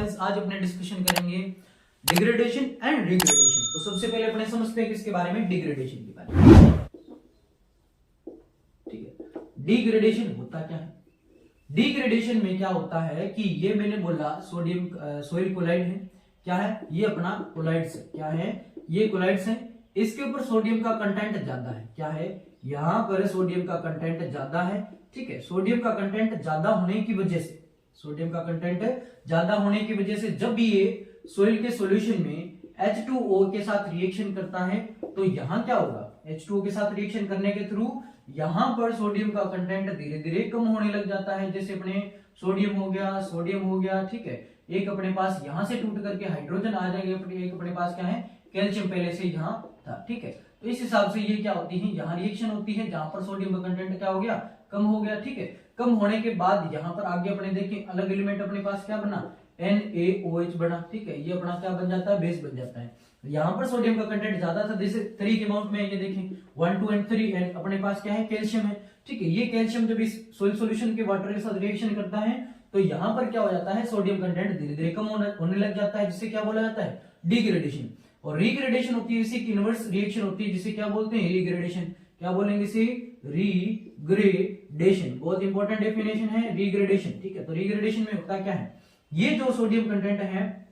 Friends, आज अपने discussion करेंगे डिग्रेडेशन एंड रिग्रेडेशन। तो सबसे पहले अपने समझते हैं किसके बारे में, डिग्रेडेशन के बारे में। ठीक है, डिग्रेडेशन होता क्या है? डिग्रेडेशन में क्या होता है कि ये मैंने बोला सोडियम सोइल कोलाइड है। क्या है ये? अपना कोलाइड्स है। क्या है ये? कोलाइड्स है। इसके ऊपर सोडियम का कंटेंट ज्यादा है। क्या है? यहां पर सोडियम का कंटेंट ज्यादा है। ठीक है, सोडियम का कंटेंट ज्यादा होने की वजह से, सोडियम का कंटेंट ज्यादा होने की वजह से जब भी ये सोइल के सॉल्यूशन में H2O के साथ रिएक्शन करता है तो यहां क्या होगा? H2O के साथ रिएक्शन करने के थ्रू यहां पर सोडियम का कंटेंट धीरे धीरे कम होने लग जाता है। जैसे अपने सोडियम हो गया, सोडियम हो गया। ठीक है, एक अपने पास यहां से टूट करके हाइड्रोजन आ जाएगा, एक अपने पास क्या है? कैल्शियम पहले से यहां था। ठीक है, तो इस हिसाब से ये क्या होती है, यहाँ रिएक्शन होती है जहां पर सोडियम का कंटेंट क्या हो गया? कम हो गया। ठीक है, कम होने के बाद यहाँ पर आगे अपने देखें अलग एलिमेंट अपने पास क्या बना? NaOH बना। ठीक है, ये अपना क्या बन जाता है? बेस बन जाता है। यहाँ पर सोडियम का कंटेंट ज्यादा था, जैसे 3 के अमाउंट में ये देखें 1 2 एंड 3 एंड अपने पास क्या है? कैल्शियम है। ठीक है, ये कैल्शियम जब इस सोइल सॉल्यूशन के वाटर के साथ रिएक्शन करता है तो यहाँ पर क्या हो जाता है? सोडियम कंटेंट धीरे धीरे कम होने लग जाता है, जिसे क्या बोला जाता है? डिग्रेडेशन। और रिग्रेडेशन होती है इसी की इनवर्स रिएक्शन होती है, जिसे क्या बोलते हैं? रिग्रेडेशन। क्या बोलेंगे इसे? रिग्रेडेशन। बहुत इंपॉर्टेंट डेफिनेशन है रिग्रेडेशन। ठीक है, तो रिग्रेडेशन में होता क्या है? ये जो सोडियम कंटेंट है,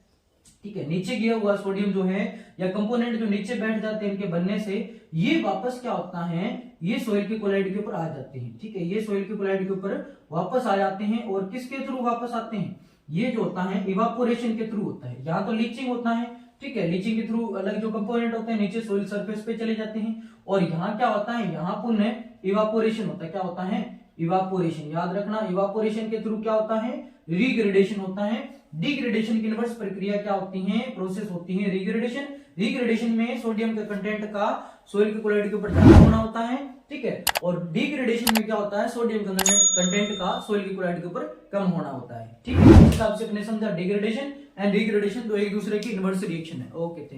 ठीक है, नीचे गया हुआ सोडियम जो है या कंपोनेंट जो नीचे बैठ जाते हैं इनके बनने से, ये वापस क्या होता है? ये सोइल के कोलाइड के ऊपर आ जाते हैं। ठीक है, ये सोइल के कोलाइड के ऊपर वापस आ जाते हैं। और किसके थ्रू वापस आते हैं? ये जो होता है इवापोरेशन के थ्रू होता है। यहाँ तो लीचिंग होता है। ठीक है, लीचिंग के थ्रू अलग जो कंपोनेंट होते हैं नीचे सोइल सरफेस पे चले जाते हैं। और यहाँ क्या होता है? यहाँ पुनः इवापोरेशन होता है। क्या होता है? इवापोरेशन। याद रखना, इवापोरेशन के थ्रू क्या होता है? रिग्रेडेशन होता है। डिग्रेडेशन की इनवर्स प्रक्रिया क्या होती है? प्रोसेस होती है रिग्रेडेशन। रिग्रेडेशन में सोडियम के कंटेंट का सोइल के कोलाइड के ऊपर ज्यादा होना होता है। ठीक है, और डिग्रेडेशन में क्या होता है? सोडियम कंटेंट का सोइल के कोलाइड के ऊपर कम होना होता है। ठीक है, इस हिसाब से अपने समझा डिग्रेडेशन एंड रिग्रेडेशन तो एक दूसरे की इनवर्स रिएक्शन है। Okay, thank you.